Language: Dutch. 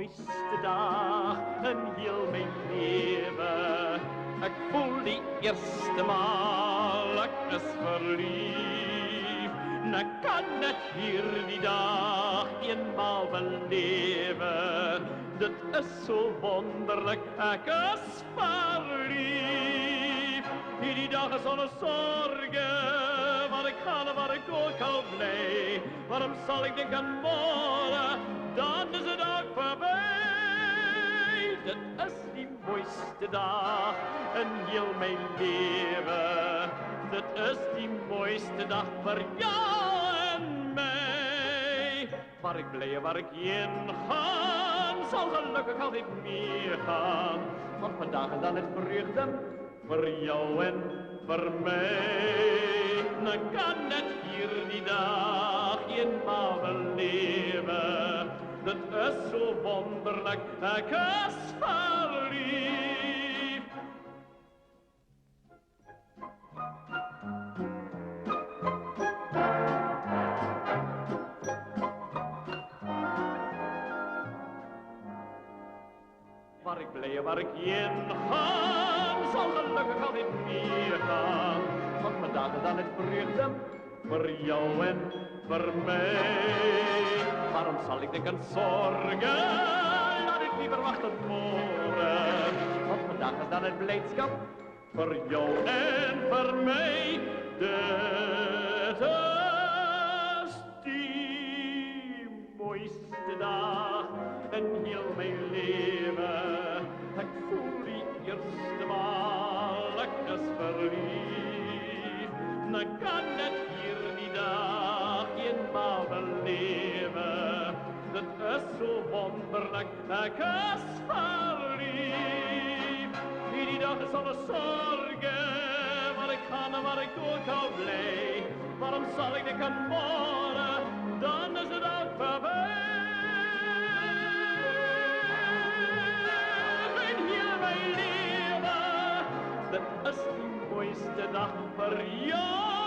mooiste dag in heel mijn leven. Ik voel die eerste maal, ik is verliefd. Ik kan het hier die dag eenmaal beleven. Dit is zo wonderlijk, ik is verliefd. Die dag is zonder zorgen, waar ik ga en waar ik ook al blij. Waarom zal ik denken aan morgen, dan is de dag voorbij. Dit is die mooiste dag in heel mijn leven. Dit is die mooiste dag voor jou en mij. Waar ik blij en waar ik heen ga, zal gelukkig altijd meegaan. Want vandaag is dan het vreugde voor jou en voor mij. Dan kan het hier die dag eenmaal beleven. Dit is zo wonderlijk, ik is verliefd. Waar ik blij en waar ik heen ga, zal gelukkig altijd meegaan. Want vandaag is dan het vreugde voor jou en voor mij. Waarom zal ik denken zorgen? Laat ik liever wachten morgen. Want vandaag is dan het blijdschap voor jou en voor mij. Dit is die mooiste dag in heel mijn leven. Ik voel die eerste maal, ik is verliefd. Ik kan het hier die dag eenmaal beleven. Dit is zo wonderlijk, ik is verliefd. Die dag is zonder zorgen, waar ik ga en waar ik ook al blij. Waarom zal ik denken aan morgen, dan is het ook voorbij. Dit is die mooiste dag voor jou.